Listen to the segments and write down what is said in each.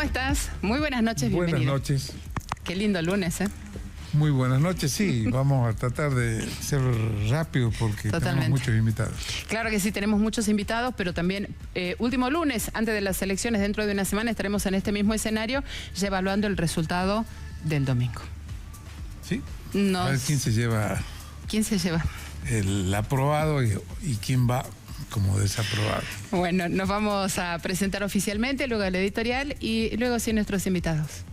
estás? Muy buenas noches, bienvenido. Buenas noches. Qué lindo lunes, ¿eh? Muy buenas noches, sí, vamos a tratar de ser rápido porque tenemos muchos invitados. Claro que sí, tenemos muchos invitados, pero también último lunes, antes de las elecciones, dentro de una semana, estaremos en este mismo escenario ya evaluando el resultado del domingo. ¿Sí? A ver quién se lleva... ¿Quién se lleva? El aprobado y quién va como desaprobado. Bueno, nos vamos a presentar oficialmente, luego el editorial y luego sí nuestros invitados.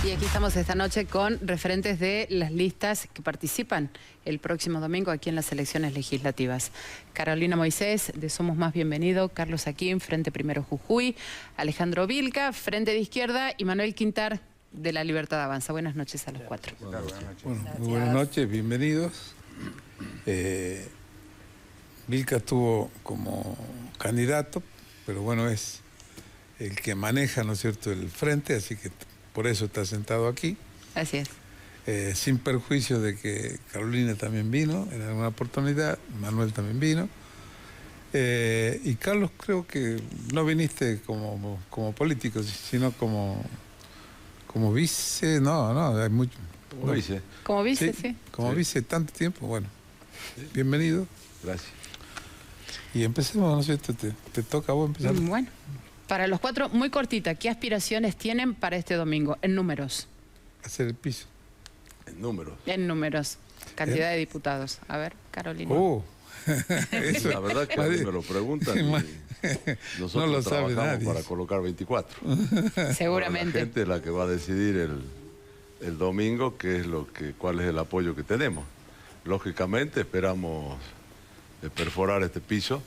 Y aquí estamos esta noche con referentes de las listas que participan el próximo domingo aquí en las elecciones legislativas. Carolina Moisés, de Somos Más, bienvenido. Carlos Aquín, Frente Primero Jujuy. Alejandro Vilca, Frente de Izquierda. Y Manuel Quintar, de La Libertad Avanza. Buenas noches a los cuatro. Bueno, muy buenas noches, bienvenidos. Vilca estuvo como candidato, pero bueno, es el que maneja, ¿no es cierto?, el frente, así que por eso está sentado aquí. Así es. Sin perjuicio de que Carolina también vino en alguna oportunidad, Manuel también vino. Y Carlos, creo que no viniste como político, sino como vice, no, hay mucho. Como vice. Como vice, sí. Como vice tanto tiempo, bueno. Bienvenido. Gracias. Y empecemos, ¿no es cierto? Te toca a vos empezar. Bueno. Para los cuatro, muy cortita, ¿qué aspiraciones tienen para este domingo? En números. Hacer el piso. En números. En números. Cantidad de diputados. A ver, Carolina. Eso, la verdad que a mí me lo preguntan y nosotros no lo sabe trabajamos nadie. para colocar 24. Seguramente. La gente es la que va a decidir el domingo cuál es el apoyo que tenemos. Lógicamente esperamos perforar este piso.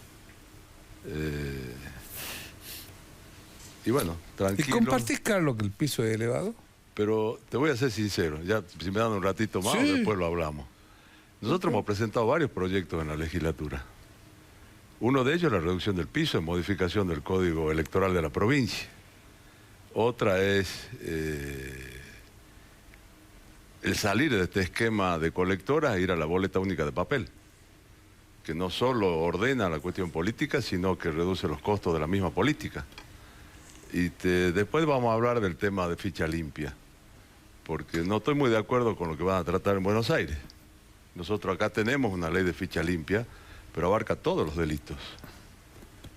Y bueno, tranquilo. ¿Y compartís, Carlos, que el piso es elevado? Pero te voy a ser sincero, ya si me dan un ratito más, sí, después lo hablamos. Nosotros hemos presentado varios proyectos en la legislatura. Uno de ellos es la reducción del piso en modificación del Código Electoral de la provincia. Otra es el salir de este esquema de colectoras e ir a la boleta única de papel, que no solo ordena la cuestión política, sino que reduce los costos de la misma política. Y después vamos a hablar del tema de ficha limpia, porque no estoy muy de acuerdo con lo que van a tratar en Buenos Aires. Nosotros acá tenemos una ley de ficha limpia, pero abarca todos los delitos.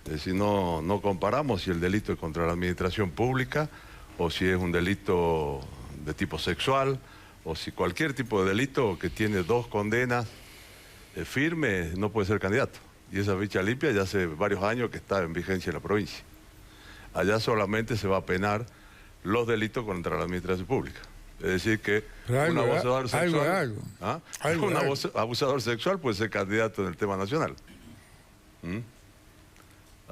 Es decir, no comparamos si el delito es contra la administración pública, o si es un delito de tipo sexual, o si cualquier tipo de delito que tiene 2 condenas firmes no puede ser candidato. Y esa ficha limpia ya hace varios años que está en vigencia en la provincia. Allá solamente se va a penar los delitos contra la administración pública. Es decir que un abusador sexual, abusador sexual puede ser candidato en el tema nacional.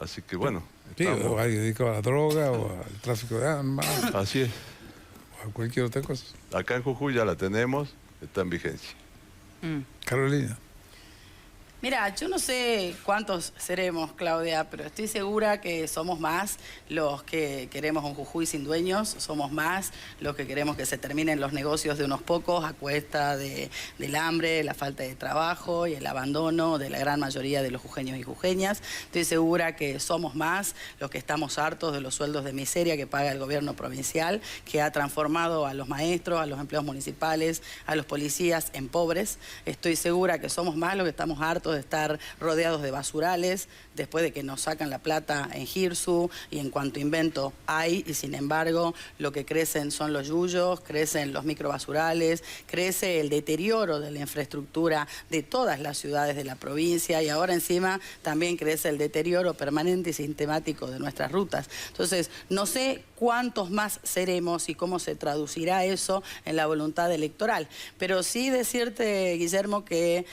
Así que bueno. Sí, o hay dedicado a la droga o al tráfico de armas. Así es. O a cualquier otra cosa. Acá en Jujuy ya la tenemos, está en vigencia. Carolina. Mira, yo no sé cuántos seremos, Claudia, pero estoy segura que somos más los que queremos un Jujuy sin dueños, somos más los que queremos que se terminen los negocios de unos pocos a cuesta del hambre, la falta de trabajo y el abandono de la gran mayoría de los jujeños y jujeñas. Estoy segura que somos más los que estamos hartos de los sueldos de miseria que paga el gobierno provincial, que ha transformado a los maestros, a los empleados municipales, a los policías en pobres. Estoy segura que somos más los que estamos hartos de estar rodeados de basurales, después de que nos sacan la plata en Girsu y en cuanto invento hay, y sin embargo lo que crecen son los yuyos, crecen los microbasurales, crece el deterioro de la infraestructura de todas las ciudades de la provincia y ahora encima también crece el deterioro permanente y sistemático de nuestras rutas. Entonces, no sé cuántos más seremos y cómo se traducirá eso en la voluntad electoral, pero sí decirte, Guillermo, que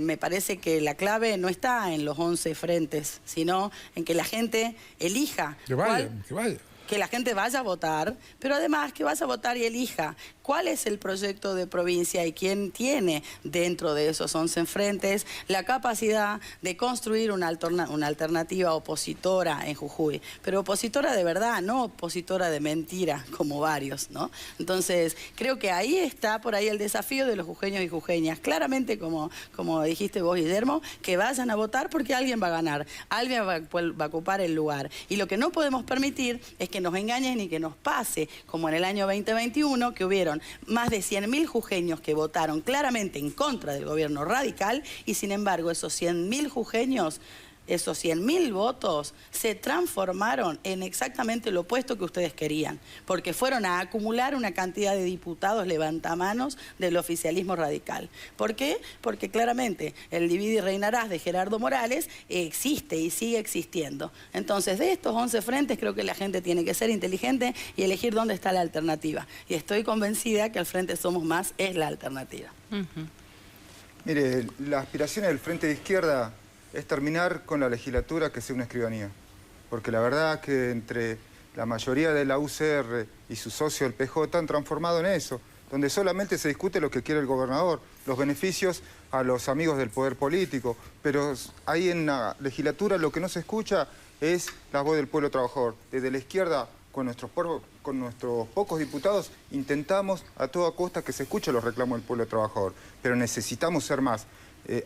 me parece que la clave no está en los 11 frentes, sino en que la gente elija. Que vaya. que la gente vaya a votar, pero además que vaya a votar y elija cuál es el proyecto de provincia y quién tiene dentro de esos 11 frentes la capacidad de construir una alternativa opositora en Jujuy, pero opositora de verdad, no opositora de mentira como varios, ¿no? Entonces, creo que ahí está por ahí el desafío de los jujeños y jujeñas. Claramente, como dijiste vos, Guillermo, que vayan a votar porque alguien va a ganar, alguien va a ocupar el lugar. Y lo que no podemos permitir es que nos engañen y que nos pase, como en el año 2021, que hubieron más de 100.000 jujeños que votaron claramente en contra del gobierno radical y sin embargo esos 100.000 jujeños, esos 100.000 votos se transformaron en exactamente lo opuesto que ustedes querían, porque fueron a acumular una cantidad de diputados levantamanos del oficialismo radical. ¿Por qué? Porque claramente el divide y reinarás de Gerardo Morales existe y sigue existiendo. Entonces, de estos 11 frentes creo que la gente tiene que ser inteligente y elegir dónde está la alternativa. Y estoy convencida que el Frente Somos Más es la alternativa. Mire, la aspiración del Frente de Izquierda es terminar con la legislatura que sea una escribanía. Porque la verdad que entre la mayoría de la UCR y su socio el PJ han transformado en eso, donde solamente se discute lo que quiere el gobernador, los beneficios a los amigos del poder político, pero ahí en la legislatura lo que no se escucha es la voz del pueblo trabajador. Desde la izquierda, con nuestros pocos diputados, intentamos a toda costa que se escuchen los reclamos del pueblo trabajador, pero necesitamos ser más.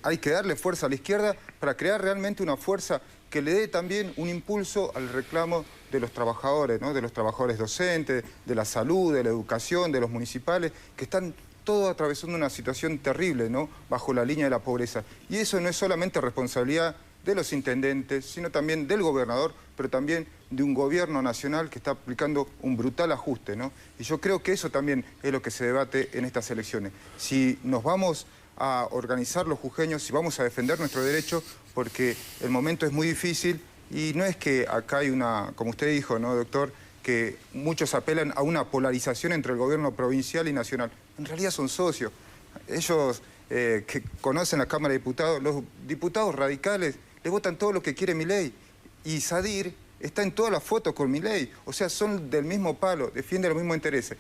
Hay que darle fuerza a la izquierda para crear realmente una fuerza que le dé también un impulso al reclamo de los trabajadores, ¿no? De los trabajadores docentes, de la salud, de la educación, de los municipales, que están todos atravesando una situación terrible, ¿no? Bajo la línea de la pobreza. Y eso no es solamente responsabilidad de los intendentes, sino también del gobernador, pero también de un gobierno nacional que está aplicando un brutal ajuste, ¿no? Y yo creo que eso también es lo que se debate en estas elecciones. Si nos vamos a organizar los jujeños, si vamos a defender nuestro derecho, porque el momento es muy difícil y no es que acá hay una, como usted dijo, ¿no, doctor?, que muchos apelan a una polarización entre el gobierno provincial y nacional. En realidad son socios. Ellos que conocen la Cámara de Diputados, los diputados radicales le votan todo lo que quiere Milei. Y Sadir está en todas las fotos con Milei. O sea, son del mismo palo, defienden los mismos intereses.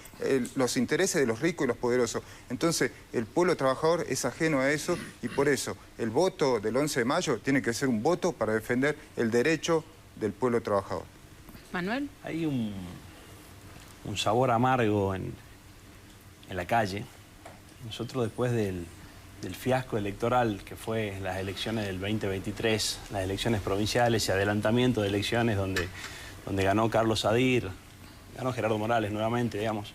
Los intereses de los ricos y los poderosos. Entonces, el pueblo trabajador es ajeno a eso y por eso el voto del 11 de mayo tiene que ser un voto para defender el derecho del pueblo trabajador. Manuel. Hay un sabor amargo en la calle. Nosotros después del fiasco electoral que fue las elecciones del 2023, las elecciones provinciales y adelantamiento de elecciones donde ganó Carlos Sadir, ganó Gerardo Morales nuevamente, digamos.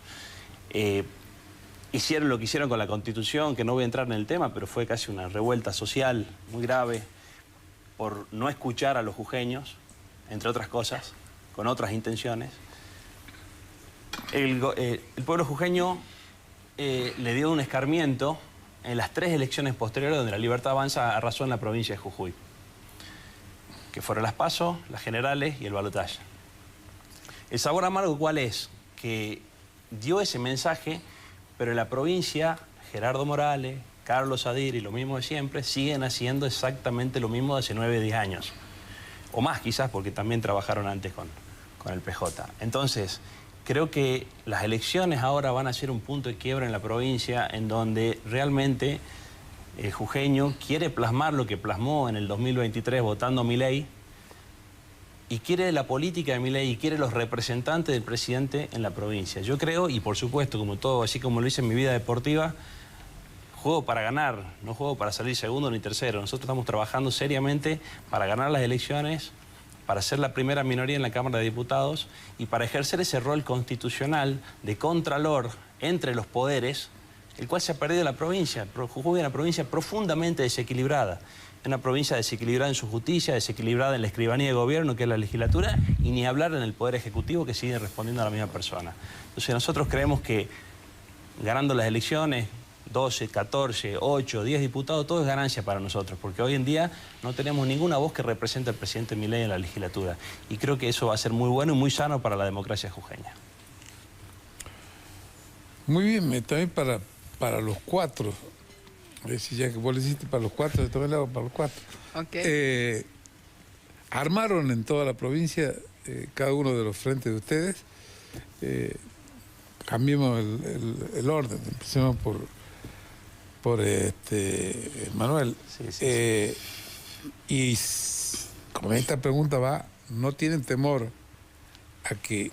Hicieron lo que hicieron con la Constitución, que no voy a entrar en el tema, pero fue casi una revuelta social muy grave por no escuchar a los jujeños, entre otras cosas, con otras intenciones. El pueblo jujeño le dio un escarmiento en las 3 elecciones posteriores donde la Libertad Avanza arrasó en la provincia de Jujuy, que fueron las PASO, las generales y el balotaje. El sabor amargo, ¿cuál es? Que dio ese mensaje, pero en la provincia Gerardo Morales, Carlos Sadir y lo mismo de siempre siguen haciendo exactamente lo mismo de hace 9 o 10 años. O más quizás, porque también trabajaron antes con el PJ. Entonces, creo que las elecciones ahora van a ser un punto de quiebra en la provincia en donde realmente el jujeño quiere plasmar lo que plasmó en el 2023 votando a Milei y quiere la política de Milei y quiere los representantes del presidente en la provincia. Yo creo, y por supuesto, como todo, así como lo hice en mi vida deportiva, juego para ganar, no juego para salir segundo ni tercero. Nosotros estamos trabajando seriamente para ganar las elecciones, para ser la primera minoría en la Cámara de Diputados y para ejercer ese rol constitucional de contralor entre los poderes, el cual se ha perdido en la provincia. Jujuy es una provincia profundamente desequilibrada. Es una provincia desequilibrada en su justicia, desequilibrada en la escribanía de gobierno, que es la legislatura, y ni hablar en el Poder Ejecutivo, que sigue respondiendo a la misma persona. Entonces nosotros creemos que ganando las elecciones, 12, 14, 8, 10 diputados, todo es ganancia para nosotros, porque hoy en día no tenemos ninguna voz que represente al presidente Milei en la legislatura. Y creo que eso va a ser muy bueno y muy sano para la democracia jujeña. Muy bien, también para los 4. Es decir, ya que vos le hiciste para los 4, de todo el lado para los 4. Okay. Armaron en toda la provincia cada uno de los frentes de ustedes, cambiemos el orden. Empecemos por Manuel. Sí. Y con esta pregunta va, ¿no tienen temor a que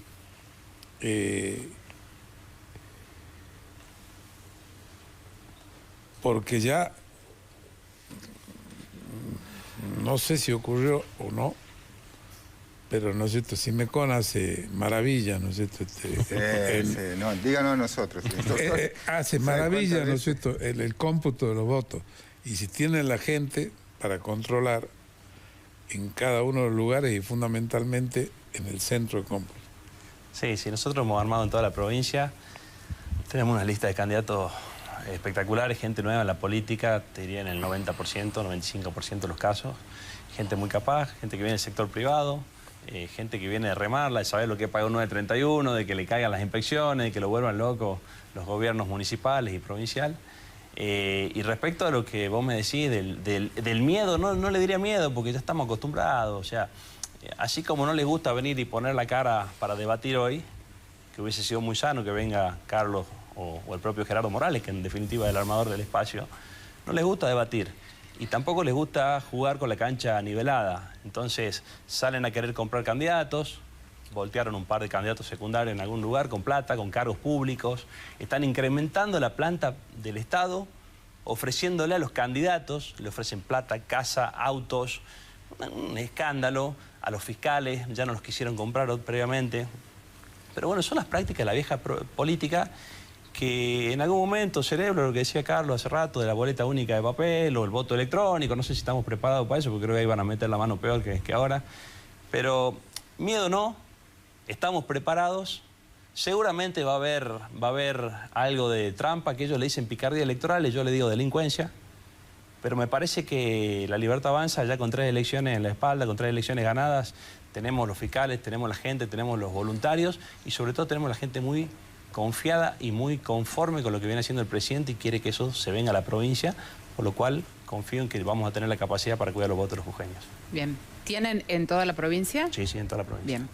porque ya no sé si ocurrió o no, pero ¿no es cierto? Simecon hace maravilla, ¿no es cierto? No, díganos a nosotros. Hace maravilla, ¿no es cierto? El cómputo de los votos. Y si tienen la gente para controlar en cada uno de los lugares y fundamentalmente en el centro de cómputo. Sí, nosotros hemos armado en toda la provincia, tenemos una lista de candidatos espectaculares, gente nueva en la política, te diría en el 90%, 95% de los casos, gente muy capaz, gente que viene del sector privado, gente que viene de remarla, de saber lo que paga un 931, de que le caigan las inspecciones, de que lo vuelvan loco los gobiernos municipales y provincial. Y respecto a lo que vos me decís del miedo, no le diría miedo porque ya estamos acostumbrados, o sea, así como no les gusta venir y poner la cara para debatir hoy, que hubiese sido muy sano que venga Carlos o el propio Gerardo Morales, que en definitiva es el armador del espacio, no les gusta debatir y tampoco les gusta jugar con la cancha nivelada. Entonces salen a querer comprar candidatos, voltearon un par de candidatos secundarios en algún lugar con plata, con cargos públicos, están incrementando la planta del Estado, ofreciéndole a los candidatos, le ofrecen plata, casa, autos, un escándalo, a los fiscales, ya no los quisieron comprar previamente. Pero bueno, son las prácticas de la vieja política que en algún momento cerebro, lo que decía Carlos hace rato, de la boleta única de papel o el voto electrónico, no sé si estamos preparados para eso, porque creo que ahí van a meter la mano peor que ahora. Pero miedo no, estamos preparados. Seguramente va a haber algo de trampa, que ellos le dicen picardía electoral, y yo le digo delincuencia. Pero me parece que la Libertad Avanza, ya con 3 elecciones en la espalda, con 3 elecciones ganadas, tenemos los fiscales, tenemos la gente, tenemos los voluntarios y sobre todo tenemos la gente muy confiada y muy conforme con lo que viene haciendo el presidente y quiere que eso se venga a la provincia, por lo cual confío en que vamos a tener la capacidad para cuidar los votos de los jujeños. Bien. ¿Tienen en toda la provincia? Sí, en toda la provincia. Bien.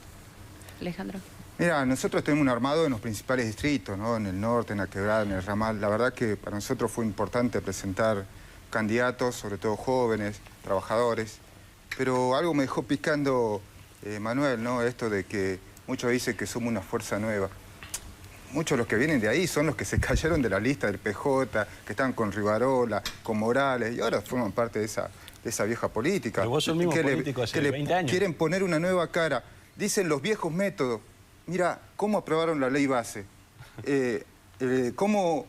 Alejandro. Mira, nosotros tenemos un armado en los principales distritos, ¿no? En el norte, en la Quebrada, en el Ramal. La verdad que para nosotros fue importante presentar candidatos, sobre todo jóvenes, trabajadores. Pero algo me dejó picando Manuel, ¿no? Esto de que muchos dicen que somos una fuerza nueva. Muchos de los que vienen de ahí son los que se cayeron de la lista del PJ, que están con Rivarola, con Morales, y ahora forman parte de esa vieja política. Pero vos sos el mismo político hace 20 años. Quieren poner una nueva cara. Dicen los viejos métodos. Mira, ¿cómo aprobaron la ley base? ¿Cómo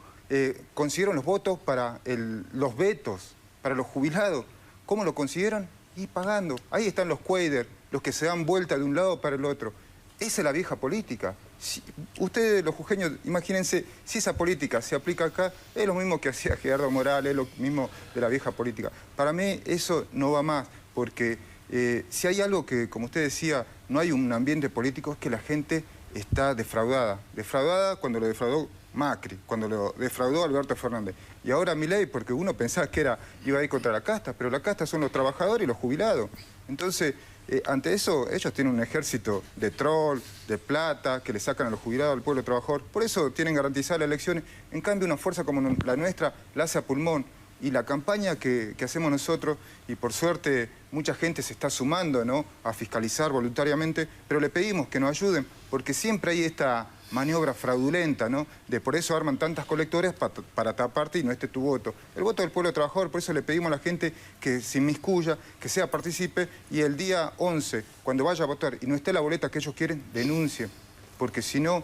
consiguieron los votos para los vetos, para los jubilados? ¿Cómo lo consiguieron? Y pagando. Ahí están los cuaders, los que se dan vuelta de un lado para el otro. Esa es la vieja política. Si, ustedes, los jujeños, imagínense, si esa política se aplica acá, es lo mismo que hacía Gerardo Morales, es lo mismo de la vieja política. Para mí eso no va más, porque si hay algo que, como usted decía, no hay un ambiente político, es que la gente está defraudada. Defraudada cuando lo defraudó Macri, cuando lo defraudó Alberto Fernández. Y ahora Milei, porque uno pensaba que iba a ir contra la casta, pero la casta son los trabajadores y los jubilados. Entonces, ante eso, ellos tienen un ejército de troll, de plata, que le sacan a los jubilados, al pueblo trabajador. Por eso tienen garantizadas las elecciones. En cambio, una fuerza como la nuestra la hace a pulmón. Y la campaña que hacemos nosotros, y por suerte mucha gente se está sumando, ¿no?, a fiscalizar voluntariamente, pero le pedimos que nos ayuden, porque siempre hay esta maniobra fraudulenta, ¿no?, de por eso arman tantas colectoras para taparte y no esté tu voto. El voto del pueblo trabajador, por eso le pedimos a la gente que se inmiscuya, que sea participe, y el día 11, cuando vaya a votar y no esté la boleta que ellos quieren, denuncien, porque si no,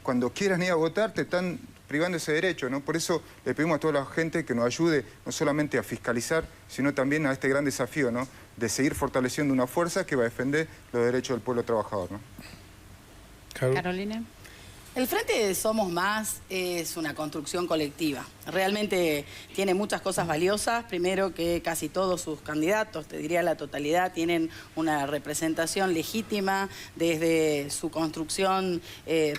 cuando quieran ir a votar te están privando ese derecho, ¿no? Por eso le pedimos a toda la gente que nos ayude no solamente a fiscalizar, sino también a este gran desafío, ¿no?, de seguir fortaleciendo una fuerza que va a defender los derechos del pueblo trabajador, ¿no? Carolina. El Frente Somos Más es una construcción colectiva. Realmente tiene muchas cosas valiosas. Primero, que casi todos sus candidatos, te diría la totalidad, tienen una representación legítima desde su construcción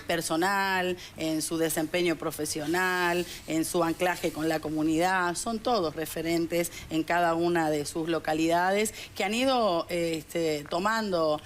personal, en su desempeño profesional, en su anclaje con la comunidad. Son todos referentes en cada una de sus localidades que han ido tomando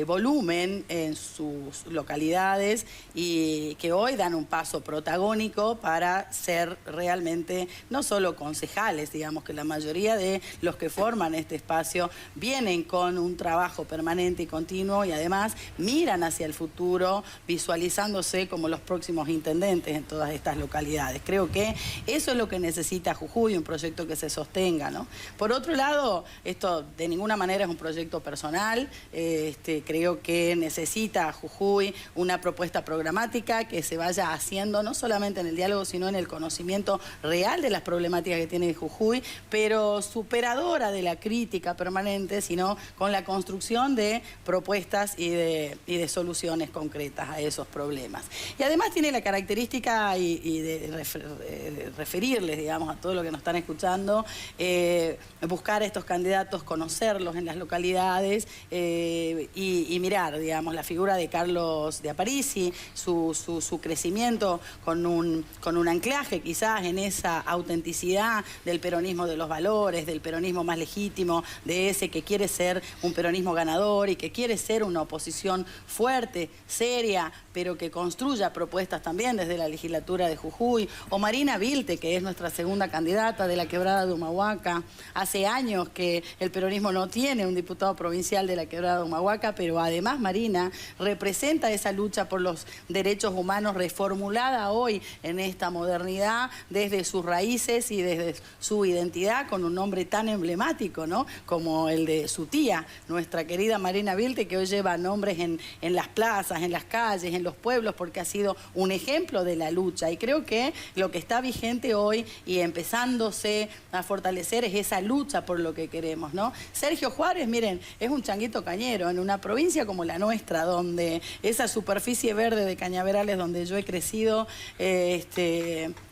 volumen en sus localidades y que hoy dan un paso protagónico para ser realmente no solo concejales, digamos que la mayoría de los que forman este espacio vienen con un trabajo permanente y continuo y además miran hacia el futuro visualizándose como los próximos intendentes en todas estas localidades. Creo que eso es lo que necesita Jujuy, un proyecto que se sostenga, ¿no? Por otro lado, esto de ninguna manera es un proyecto personal, creo que necesita Jujuy una propuesta programática que se vaya haciendo no solamente en el diálogo, sino en el conocimiento real de las problemáticas que tiene Jujuy, pero superadora de la crítica permanente, sino con la construcción de propuestas y de soluciones concretas a esos problemas. Y además tiene la característica y de referirles, digamos, a todo lo que nos están escuchando, buscar a estos candidatos, conocerlos en las localidades y mirar, digamos, la figura de Carlos de Aparici, su crecimiento con un anclaje quizás en esa autenticidad del peronismo de los valores, del peronismo más legítimo, de ese que quiere ser un peronismo ganador y que quiere ser una oposición fuerte, seria, pero que construya propuestas también desde la legislatura de Jujuy, o Marina Vilte, que es nuestra segunda candidata de la Quebrada de Humahuaca. Hace años que el peronismo no tiene un diputado provincial de la Quebrada de Humahuaca, pero además Marina representa esa lucha por los derechos humanos reformulada hoy en esta modernidad desde sus raíces y desde su identidad con un nombre tan emblemático, ¿no?, como el de su tía, nuestra querida Marina Vilte, que hoy lleva nombres en las plazas, en las calles, en los pueblos, porque ha sido un ejemplo de la lucha. Y creo que lo que está vigente hoy y empezándose a fortalecer es esa lucha por lo que queremos, ¿no? Sergio Juárez, miren, es un changuito cañero en una provincia como la nuestra, donde esa superficie verde de cañaverales donde yo he crecido,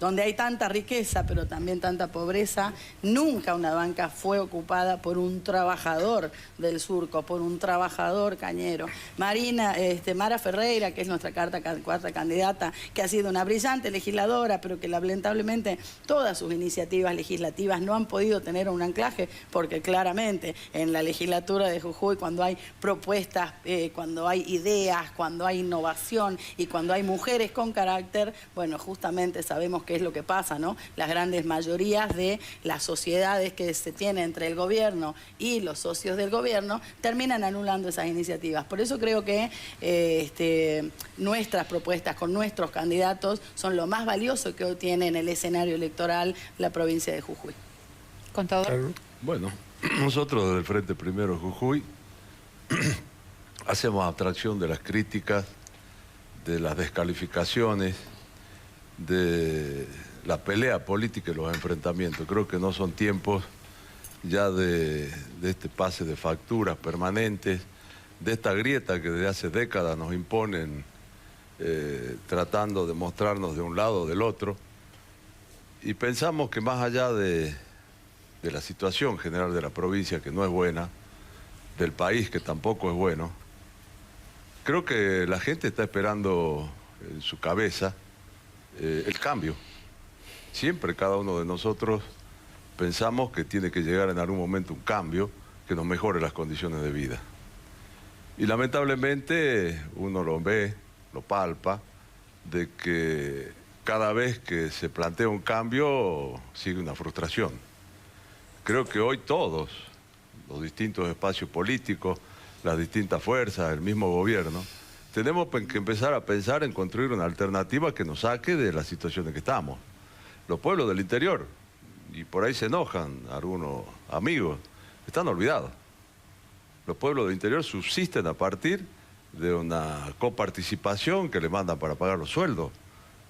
donde hay tanta riqueza, pero también tanta pobreza, nunca una banca fue ocupada por un trabajador del surco, por un trabajador cañero. Mara Ferreira, que es nuestra cuarta candidata, que ha sido una brillante legisladora, pero que lamentablemente todas sus iniciativas legislativas no han podido tener un anclaje, porque claramente en la legislatura de Jujuy, cuando hay propuestas, cuando hay ideas, cuando hay innovación y cuando hay mujeres con carácter, bueno, justamente sabemos qué es lo que pasa, ¿no? Las grandes mayorías de las sociedades que se tienen entre el gobierno y los socios del gobierno terminan anulando esas iniciativas. Por eso creo que nuestras propuestas con nuestros candidatos son lo más valioso que hoy tiene en el escenario electoral la provincia de Jujuy. Contador. Bueno, nosotros desde el Frente Primero Jujuy hacemos abstracción de las críticas, de las descalificaciones, de la pelea política y los enfrentamientos. Creo que no son tiempos ya de este pase de facturas permanentes, de esta grieta que desde hace décadas nos imponen, tratando de mostrarnos de un lado o del otro. Y pensamos que más allá de la situación general de la provincia, que no es buena, del país, que tampoco es bueno, creo que la gente está esperando en su cabeza el cambio. Siempre cada uno de nosotros pensamos que tiene que llegar en algún momento un cambio que nos mejore las condiciones de vida. Y lamentablemente uno lo ve, lo palpa, de que cada vez que se plantea un cambio sigue una frustración. Creo que hoy todos, los distintos espacios políticos, las distintas fuerzas, el mismo gobierno, tenemos que empezar a pensar en construir una alternativa que nos saque de la situación en que estamos. Los pueblos del interior, y por ahí se enojan algunos amigos, están olvidados. Los pueblos del interior subsisten a partir de una coparticipación que le mandan para pagar los sueldos.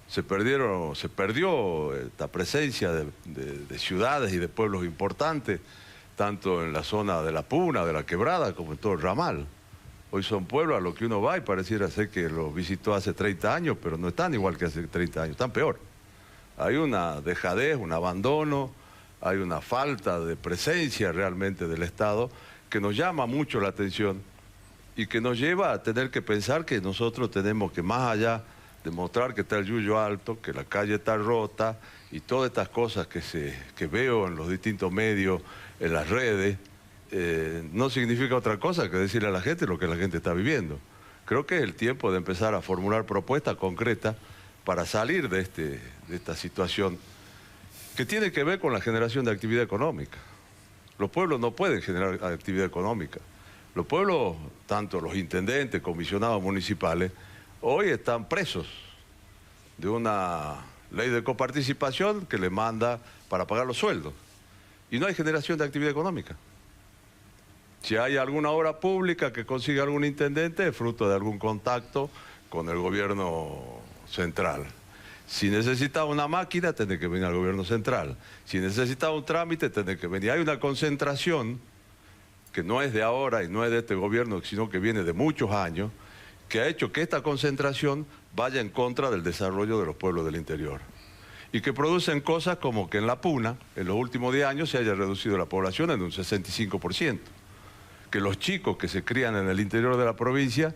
Se perdió esta presencia de ciudades y de pueblos importantes, tanto en la zona de la Puna, de la Quebrada, como en todo el ramal. Hoy son pueblos a los que uno va y pareciera ser que los visitó hace 30 años, pero no están igual que hace 30 años, están peor. Hay una dejadez, un abandono, hay una falta de presencia realmente del Estado que nos llama mucho la atención y que nos lleva a tener que pensar que nosotros tenemos que, más allá de mostrar que está el yuyo alto, que la calle está rota y todas estas cosas que veo en los distintos medios, en las redes, no significa otra cosa que decirle a la gente lo que la gente está viviendo. Creo que es el tiempo de empezar a formular propuestas concretas para salir de esta situación que tiene que ver con la generación de actividad económica. Los pueblos no pueden generar actividad económica. Los pueblos, tanto los intendentes, comisionados municipales, hoy están presos de una ley de coparticipación que les manda para pagar los sueldos. Y no hay generación de actividad económica. Si hay alguna obra pública que consigue algún intendente, es fruto de algún contacto con el gobierno central. Si necesita una máquina, tiene que venir al gobierno central. Si necesita un trámite, tiene que venir. Hay una concentración que no es de ahora y no es de este gobierno, sino que viene de muchos años, que ha hecho que esta concentración vaya en contra del desarrollo de los pueblos del interior. Y que producen cosas como que en La Puna, en los últimos 10 años, se haya reducido la población en un 65%. Que los chicos que se crían en el interior de la provincia,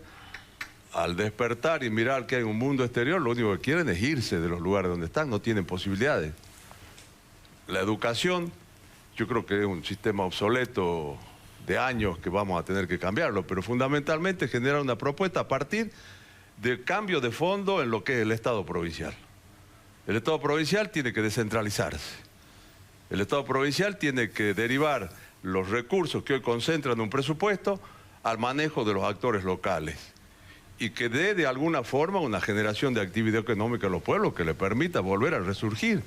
al despertar y mirar que hay un mundo exterior, lo único que quieren es irse de los lugares donde están, no tienen posibilidades. La educación, yo creo que es un sistema obsoleto de años que vamos a tener que cambiarlo, pero fundamentalmente generar una propuesta a partir del cambio de fondo en lo que es el Estado provincial. El Estado provincial tiene que descentralizarse. El Estado provincial tiene que derivar los recursos que hoy concentran un presupuesto al manejo de los actores locales y que dé de alguna forma una generación de actividad económica en los pueblos que le permita volver a resurgir,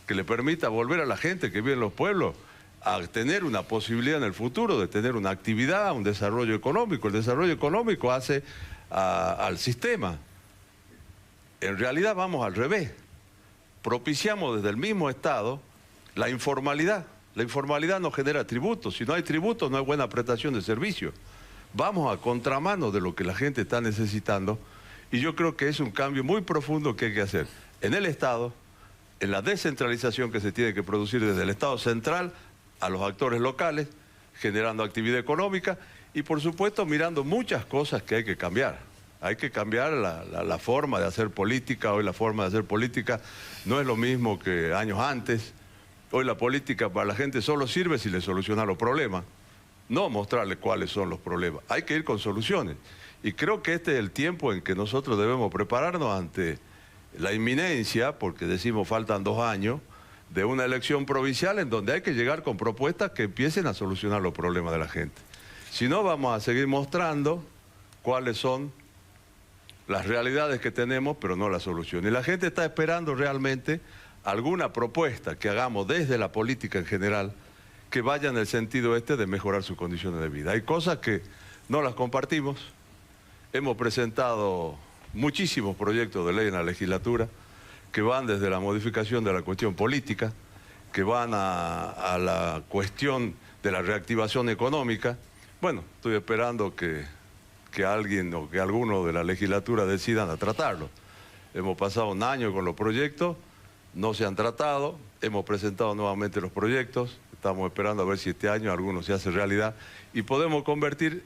que le permita volver a la gente que vive en los pueblos a tener una posibilidad en el futuro de tener una actividad, un desarrollo económico. El desarrollo económico hace al sistema. En realidad vamos al revés. Propiciamos desde el mismo Estado la informalidad. La informalidad no genera tributos. Si no hay tributos, no hay buena prestación de servicios. Vamos a contramano de lo que la gente está necesitando y yo creo que es un cambio muy profundo que hay que hacer en el Estado, en la descentralización que se tiene que producir desde el Estado central a los actores locales, generando actividad económica y por supuesto mirando muchas cosas que hay que cambiar. Hay que cambiar la forma de hacer política. Hoy la forma de hacer política no es lo mismo que años antes. Hoy la política para la gente solo sirve si le soluciona los problemas. No mostrarle cuáles son los problemas, hay que ir con soluciones. Y creo que este es el tiempo en que nosotros debemos prepararnos ante la inminencia, porque decimos faltan 2 años, de una elección provincial en donde hay que llegar con propuestas que empiecen a solucionar los problemas de la gente. Si no, vamos a seguir mostrando cuáles son las realidades que tenemos, pero no la solución. Y la gente está esperando realmente alguna propuesta que hagamos desde la política en general, que vaya en el sentido de mejorar sus condiciones de vida. Hay cosas que no las compartimos. Hemos presentado muchísimos proyectos de ley en la legislatura que van desde la modificación de la cuestión política, que van a la cuestión de la reactivación económica. Bueno, estoy esperando que alguien o que alguno de la legislatura decidan a tratarlo. Hemos pasado un año con los proyectos, no se han tratado, hemos presentado nuevamente los proyectos. Estamos esperando a ver si este año alguno se hace realidad y podemos convertir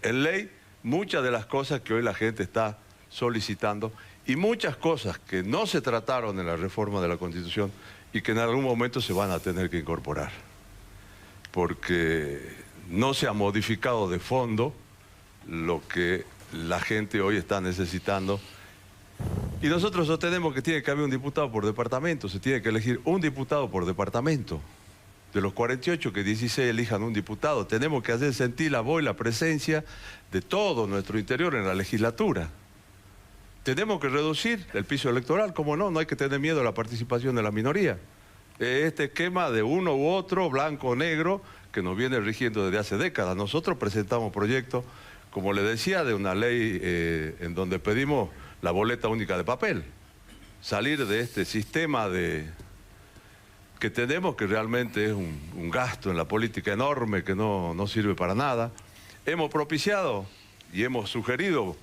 en ley muchas de las cosas que hoy la gente está solicitando y muchas cosas que no se trataron en la reforma de la Constitución y que en algún momento se van a tener que incorporar. Porque no se ha modificado de fondo lo que la gente hoy está necesitando. Y nosotros sostenemos que tiene que haber un diputado por departamento, se tiene que elegir un diputado por departamento. De los 48, que 16 elijan un diputado. Tenemos que hacer sentir la voz y la presencia de todo nuestro interior en la legislatura. Tenemos que reducir el piso electoral, ¿cómo no? No hay que tener miedo a la participación de la minoría. Este esquema de uno u otro, blanco o negro, que nos viene rigiendo desde hace décadas. Nosotros presentamos proyectos, como le decía, de una ley en donde pedimos la boleta única de papel. Salir de este sistema que tenemos, que realmente es un gasto en la política enorme que no sirve para nada. Hemos propiciado y hemos sugerido,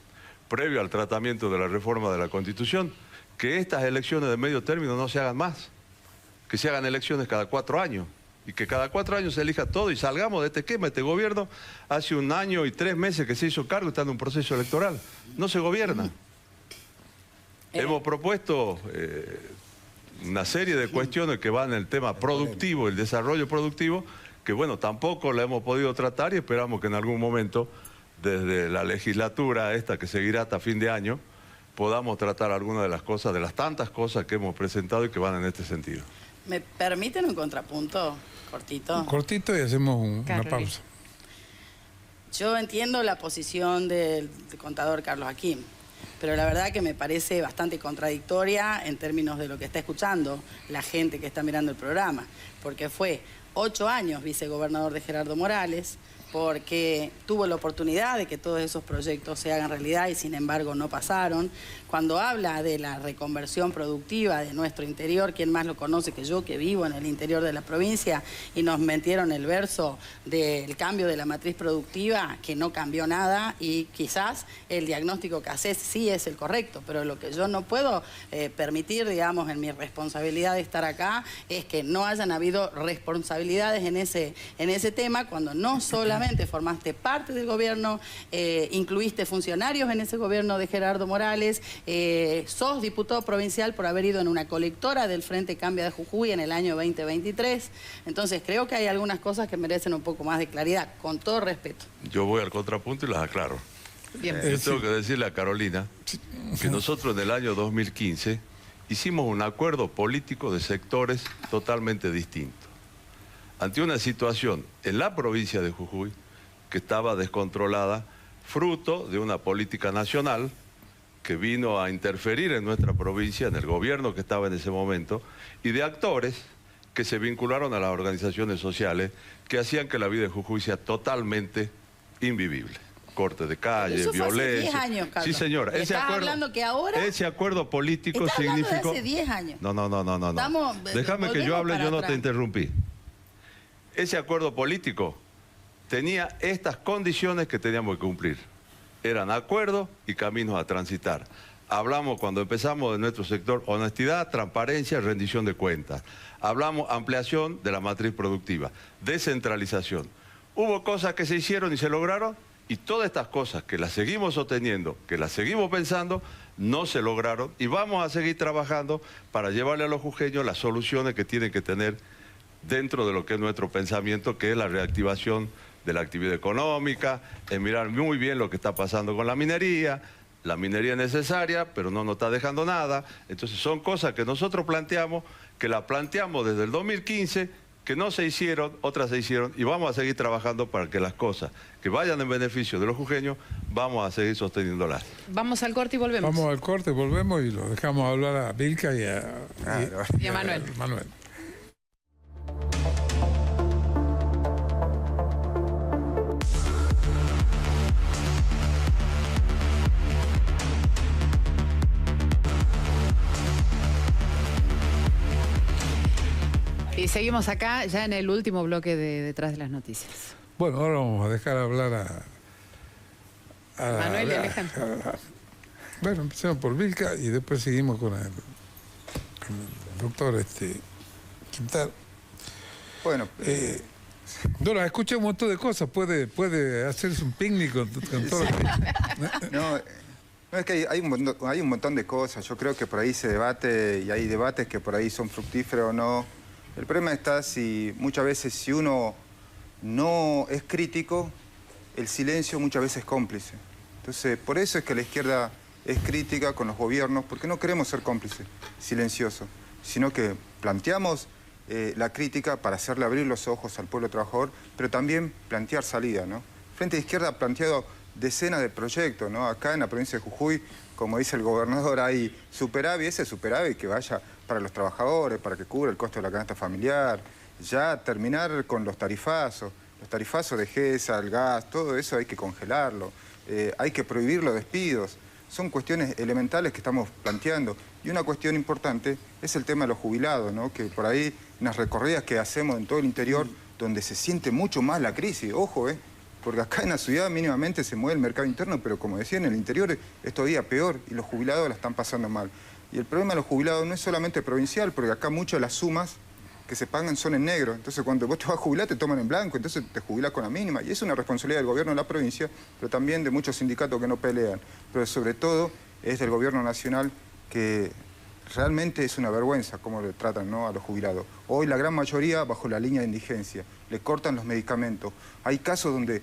previo al tratamiento de la reforma de la Constitución, que estas elecciones de medio término no se hagan más, que se hagan elecciones cada 4 años, y que cada 4 años se elija todo y salgamos de este esquema. Este gobierno hace 1 año y 3 meses que se hizo cargo y está en un proceso electoral. No se gobierna. Hemos propuesto una serie de cuestiones que van en el tema productivo, el desarrollo productivo, que bueno, tampoco la hemos podido tratar y esperamos que en algún momento, desde la legislatura esta que seguirá hasta fin de año, podamos tratar algunas de las cosas, de las tantas cosas que hemos presentado y que van en este sentido. ¿Me permiten un contrapunto cortito? Cortito y hacemos una pausa. Yo entiendo la posición del contador Carlos Haquín, pero la verdad que me parece bastante contradictoria en términos de lo que está escuchando la gente que está mirando el programa, porque fue 8 años vicegobernador de Gerardo Morales, porque tuvo la oportunidad de que todos esos proyectos se hagan realidad y sin embargo no pasaron. Cuando habla de la reconversión productiva de nuestro interior, ¿quién más lo conoce que yo, que vivo en el interior de la provincia? Y nos metieron el verso del cambio de la matriz productiva, que no cambió nada, y quizás el diagnóstico que haces sí es el correcto, pero lo que yo no puedo permitir, digamos, en mi responsabilidad de estar acá, es que no hayan habido responsabilidades en ese tema, cuando no solamente formaste parte del gobierno, incluiste funcionarios en ese gobierno de Gerardo Morales, sos diputado provincial por haber ido en una colectora del Frente Cambia de Jujuy en el año 2023. Entonces creo que hay algunas cosas que merecen un poco más de claridad, con todo respeto. Yo voy al contrapunto y las aclaro. Bien. Yo tengo que decirle a Carolina que nosotros en el año 2015 hicimos un acuerdo político de sectores totalmente distintos. Ante una situación en la provincia de Jujuy que estaba descontrolada, fruto de una política nacional que vino a interferir en nuestra provincia, en el gobierno que estaba en ese momento, y de actores que se vincularon a las organizaciones sociales que hacían que la vida en Jujuy sea totalmente invivible. Corte de calle, eso fue violencia. Hace 10 años, Carlos. Sí, señora. ¿Estás hablando que ahora? Ese acuerdo político Estás hablando significó... de hace 10 años. No. Estamos, déjame que yo hable, yo no atrás. te interrumpí. Ese acuerdo político tenía estas condiciones que teníamos que cumplir. Eran acuerdos y caminos a transitar. Hablamos cuando empezamos de nuestro sector honestidad, transparencia, rendición de cuentas. Hablamos ampliación de la matriz productiva, descentralización. Hubo cosas que se hicieron y se lograron, y todas estas cosas que las seguimos sosteniendo, que las seguimos pensando, no se lograron, y vamos a seguir trabajando para llevarle a los jujeños las soluciones que tienen que tener dentro de lo que es nuestro pensamiento, que es la reactivación de la actividad económica, en mirar muy bien lo que está pasando con la minería. La minería es necesaria, pero no nos está dejando nada. Entonces son cosas que nosotros planteamos, que las planteamos desde el 2015, que no se hicieron, otras se hicieron, y vamos a seguir trabajando para que las cosas que vayan en beneficio de los jujeños, vamos a seguir sosteniéndolas. Vamos al corte y volvemos. Vamos al corte, volvemos y lo dejamos hablar a Vilca y Y a Manuel. Manuel. Y seguimos acá ya en el último bloque de Detrás de las Noticias. Bueno, ahora vamos a dejar hablar a Manuel y Alejandro. Bueno, empecemos por Vilca y después seguimos con el doctor Quintana. Bueno, Dora, escucha un montón de cosas, puede hacerse un picnic con todo lo que... no, es que hay un montón de cosas. Yo creo que por ahí se debate y hay debates que por ahí son fructíferos o no. El problema está si muchas veces si uno no es crítico, el silencio muchas veces es cómplice. Entonces, por eso es que la izquierda es crítica con los gobiernos, porque no queremos ser cómplices, silenciosos, sino que planteamos la crítica para hacerle abrir los ojos al pueblo trabajador, pero también plantear salida, ¿no? Frente de Izquierda ha planteado decenas de proyectos, ¿no? Acá en la provincia de Jujuy, como dice el gobernador, hay superávit, ese superávit que vaya para los trabajadores, para que cubra el costo de la canasta familiar, ya terminar con los tarifazos de GESA, el gas, todo eso hay que congelarlo, hay que prohibir los despidos. Son cuestiones elementales que estamos planteando. Y una cuestión importante es el tema de los jubilados, ¿no? Que por ahí, en las recorridas que hacemos en todo el interior, donde se siente mucho más la crisis, ojo, Porque acá en la ciudad mínimamente se mueve el mercado interno, pero como decía, en el interior es todavía peor y los jubilados la están pasando mal. Y el problema de los jubilados no es solamente provincial, porque acá muchas de las sumas que se pagan son en negro. Entonces cuando vos te vas a jubilar te toman en blanco, entonces te jubilás con la mínima. Y es una responsabilidad del gobierno de la provincia, pero también de muchos sindicatos que no pelean. Pero sobre todo es del gobierno nacional, que realmente es una vergüenza cómo le tratan, ¿no?, a los jubilados. Hoy la gran mayoría bajo la línea de indigencia, le cortan los medicamentos. Hay casos donde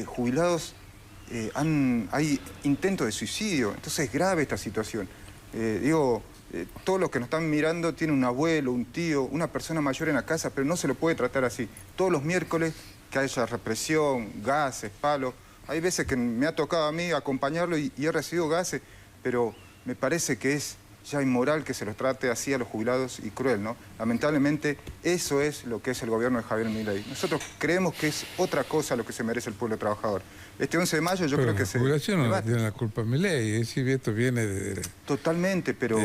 jubilados hay intentos de suicidio, entonces es grave esta situación. Todos los que nos están mirando tienen un abuelo, un tío, una persona mayor en la casa, pero no se lo puede tratar así. Todos los miércoles que haya represión, gases, palos. Hay veces que me ha tocado a mí acompañarlo y he recibido gases, pero me parece que es ya inmoral que se los trate así a los jubilados y cruel, ¿no? Lamentablemente eso es lo que es el gobierno de Javier Milei. Nosotros creemos que es otra cosa lo que se merece el pueblo trabajador. Este 11 de mayo yo creo que la jubilación no tiene la culpa Milei, es decir, esto viene de... Totalmente, pero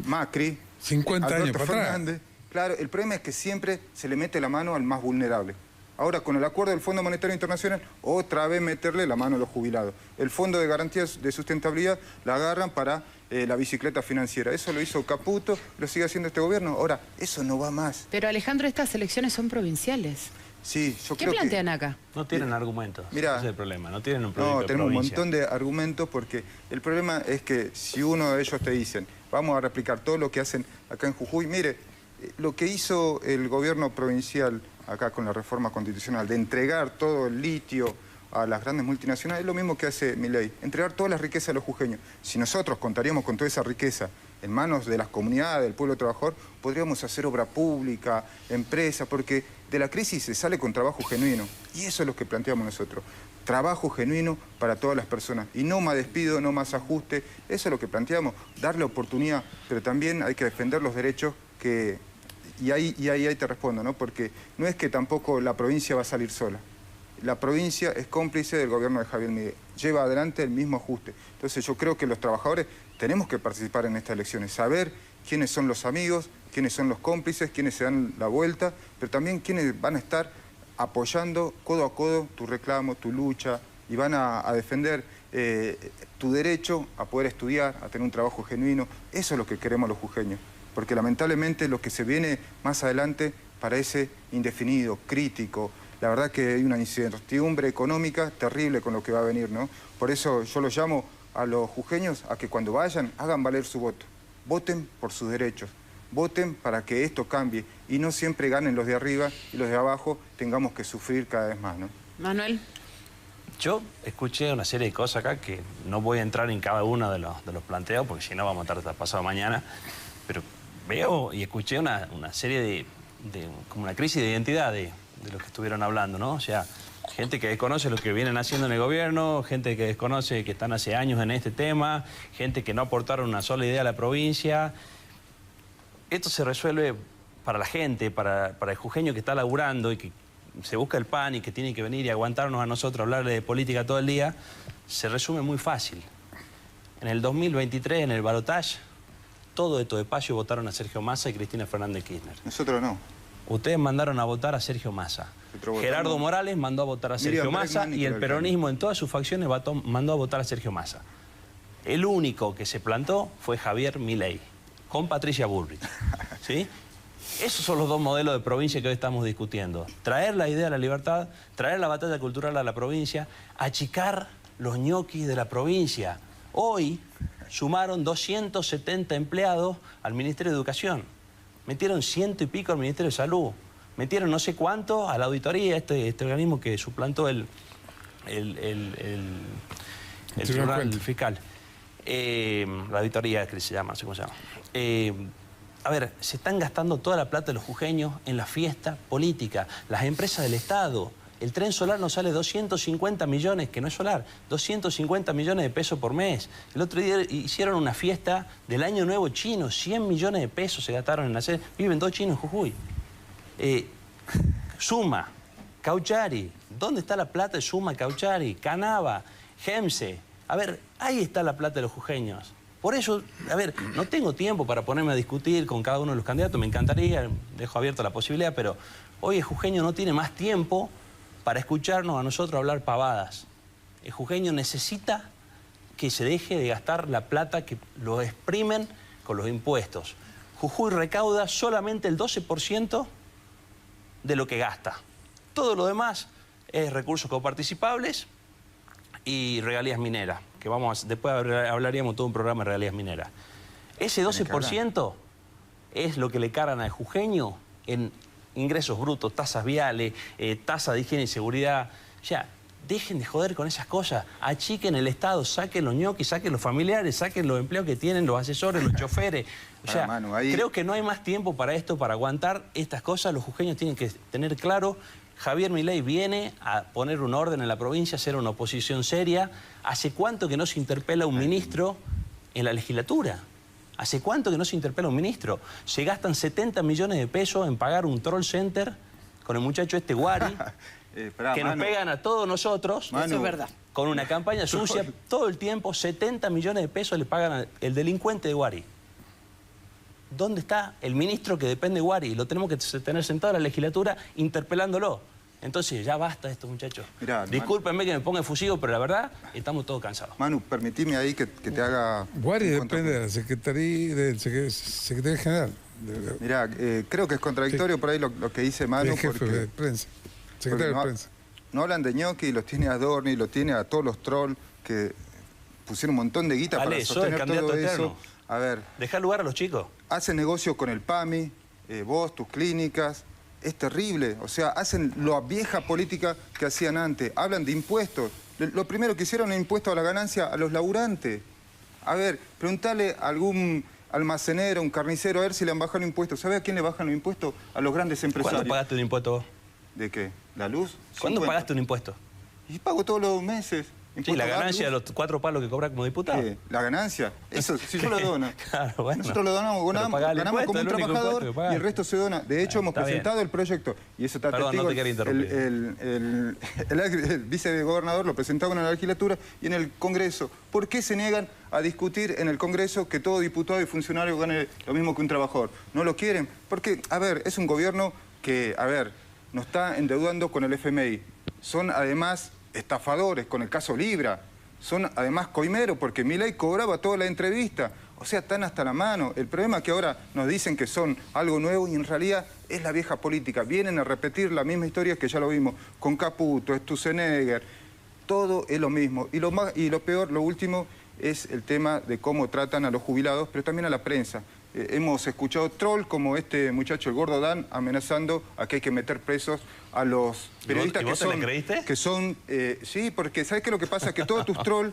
Macri, 50 Alberto años para Fernández, atrás. Claro, el problema es que siempre se le mete la mano al más vulnerable. Ahora, con el acuerdo del Fondo Monetario Internacional, otra vez meterle la mano a los jubilados. El Fondo de Garantías de Sustentabilidad la agarran para la bicicleta financiera. Eso lo hizo Caputo, lo sigue haciendo este gobierno. Ahora, eso no va más. Pero Alejandro, estas elecciones son provinciales. Sí, yo ¿Qué creo plantean acá? No tienen argumentos. Mirá, ese es el problema. No tienen un proyecto No, tenemos de un provincia. montón de argumentos, porque el problema es que si uno de ellos te dicen, vamos a replicar todo lo que hacen acá en Jujuy, mire, lo que hizo el gobierno provincial acá con la reforma constitucional, de entregar todo el litio a las grandes multinacionales, es lo mismo que hace Milei, entregar todas las riquezas a los jujeños. Si nosotros contaríamos con toda esa riqueza en manos de las comunidades, del pueblo trabajador, podríamos hacer obra pública, empresa, porque de la crisis se sale con trabajo genuino. Y eso es lo que planteamos nosotros. Trabajo genuino para todas las personas. Y no más despido, no más ajuste. Eso es lo que planteamos, darle oportunidad. Pero también hay que defender los derechos que... Y ahí te respondo, ¿no? Porque no es que tampoco la provincia va a salir sola. La provincia es cómplice del gobierno de Javier Milei. Lleva adelante el mismo ajuste. Entonces yo creo que los trabajadores tenemos que participar en estas elecciones. Saber quiénes son los amigos, quiénes son los cómplices, quiénes se dan la vuelta, pero también quiénes van a estar apoyando codo a codo tu reclamo, tu lucha, y van a defender tu derecho a poder estudiar, a tener un trabajo genuino. Eso es lo que queremos los jujeños. Porque lamentablemente lo que se viene más adelante parece indefinido, crítico. La verdad que hay una incertidumbre económica terrible con lo que va a venir, ¿no? Por eso yo los llamo a los jujeños a que cuando vayan hagan valer su voto. Voten por sus derechos. Voten para que esto cambie y no siempre ganen los de arriba y los de abajo tengamos que sufrir cada vez más, ¿no? Manuel. Yo escuché una serie de cosas acá que no voy a entrar en cada uno de los planteos porque si no vamos a estar hasta pasado mañana, pero veo y escuché una serie de como una crisis de identidad de lo que estuvieron hablando, ¿no? O sea, gente que desconoce lo que vienen haciendo en el gobierno, gente que desconoce que están hace años en este tema, gente que no aportaron una sola idea a la provincia. Esto se resuelve para la gente, para el jujeño que está laburando y que se busca el pan y que tiene que venir y aguantarnos a nosotros, hablarle de política todo el día, se resume muy fácil. En el 2023, en el balotaje, todo esto de Payo votaron a Sergio Massa y Cristina Fernández Kirchner. Nosotros no. Ustedes mandaron a votar a Sergio Massa. Gerardo Morales mandó a votar a Sergio Massa y el peronismo en todas sus facciones mandó a votar a Sergio Massa. El único que se plantó fue Javier Milei, con Patricia Bullrich. ¿Sí? Esos son los dos modelos de provincia que hoy estamos discutiendo. Traer la idea de la libertad, traer la batalla cultural a la provincia, achicar los ñoquis de la provincia. Hoy sumaron 270 empleados al Ministerio de Educación. Metieron 100 y pico al Ministerio de Salud. Metieron no sé cuánto a la auditoría, este organismo que suplantó el tribunal fiscal. La auditoría que se llama, no sé cómo se llama. A ver, se están gastando toda la plata de los jujeños en la fiesta política. Las empresas del Estado. El tren solar nos sale 250 millones, que no es solar, 250 millones de pesos por mes. El otro día hicieron una fiesta del Año Nuevo chino, 100 millones de pesos se gastaron en hacer. Viven dos chinos en Jujuy. Suma, Cauchari, ¿dónde está la plata de Suma, Cauchari, Canava, Gemse? A ver, ahí está la plata de los jujeños. Por eso, a ver, no tengo tiempo para ponerme a discutir con cada uno de los candidatos, me encantaría, dejo abierta la posibilidad, pero hoy el jujeño no tiene más tiempo para escucharnos a nosotros hablar pavadas. El jujeño necesita que se deje de gastar la plata que lo exprimen con los impuestos. Jujuy recauda solamente el 12% de lo que gasta. Todo lo demás es recursos coparticipables y regalías mineras, que después hablaríamos todo un programa de regalías mineras. Ese 12% es lo que le cargan al jujeño en ingresos brutos, tasas viales, tasa de higiene y seguridad. Ya, dejen de joder con esas cosas. Achiquen el Estado, saquen los ñoquis, saquen los familiares, saquen los empleos que tienen los asesores, los choferes. O sea, creo que no hay más tiempo para esto, para aguantar estas cosas. Los jujeños tienen que tener claro, Javier Milei viene a poner un orden en la provincia, a hacer una oposición seria. ¿Hace cuánto que no se interpela un ministro en la legislatura? ¿Hace cuánto que no se interpela un ministro? Se gastan 70 millones de pesos en pagar un troll center con el muchacho este Guari, que nos pegan a todos nosotros. Eso es verdad. Con una campaña sucia, todo el tiempo, 70 millones de pesos le pagan al delincuente de Guari. ¿Dónde está el ministro que depende de Guari? Lo tenemos que tener sentado en la legislatura interpelándolo. Entonces, ya basta esto, muchachos. Discúlpenme que me ponga efusivo, pero la verdad, estamos todos cansados. Manu, permitime ahí que te haga... Guari depende de la del secretario general. Mirá, creo que es contradictorio por ahí lo que dice Manu. Jefe de prensa, secretario de prensa. No hablan de ñoqui, los tiene a Dorni, los tiene a todos los trolls que pusieron un montón de guita para sostener todo eso. A ver. Dejar lugar a los chicos. Hacen negocio con el PAMI, vos, tus clínicas. Es terrible. O sea, hacen la vieja política que hacían antes. Hablan de impuestos. Lo primero que hicieron es impuesto a la ganancia a los laburantes. A ver, preguntale a algún almacenero, un carnicero, a ver si le han bajado los impuestos. ¿Sabe a quién le bajan los impuestos? A los grandes empresarios. ¿Cuándo pagaste un impuesto vos? ¿De qué? ¿La luz? ¿Cuándo 50. pagaste un impuesto? Y pago todos los meses. Sí, la ganancia de los 4 palos que cobra como diputado. La ganancia. Eso, si yo lo dono. Claro, bueno. Nosotros lo donamos, ganamos como un trabajador y el resto se dona. De hecho, hemos presentado el proyecto. Y eso está testigo. No te quería interrumpir. El vicegobernador lo presentó en la legislatura y en el Congreso. ¿Por qué se niegan a discutir en el Congreso que todo diputado y funcionario gane lo mismo que un trabajador? ¿No lo quieren? Porque, a ver, es un gobierno que, a ver, nos está endeudando con el FMI. Son, además, estafadores con el caso Libra. Son, además, coimeros, porque Milei cobraba toda la entrevista. O sea, están hasta la mano. El problema es que ahora nos dicen que son algo nuevo y en realidad es la vieja política. Vienen a repetir la misma historia que ya lo vimos con Caputo, Sturzenegger. Todo es lo mismo. Y lo peor, lo último, es el tema de cómo tratan a los jubilados, pero también a la prensa. Hemos escuchado troll como este muchacho, el gordo Dan, amenazando a que hay que meter presos a los periodistas. ¿Y vos te le creíste? Que son... sí, porque ¿sabes qué? Lo que pasa es que todos tus trolls...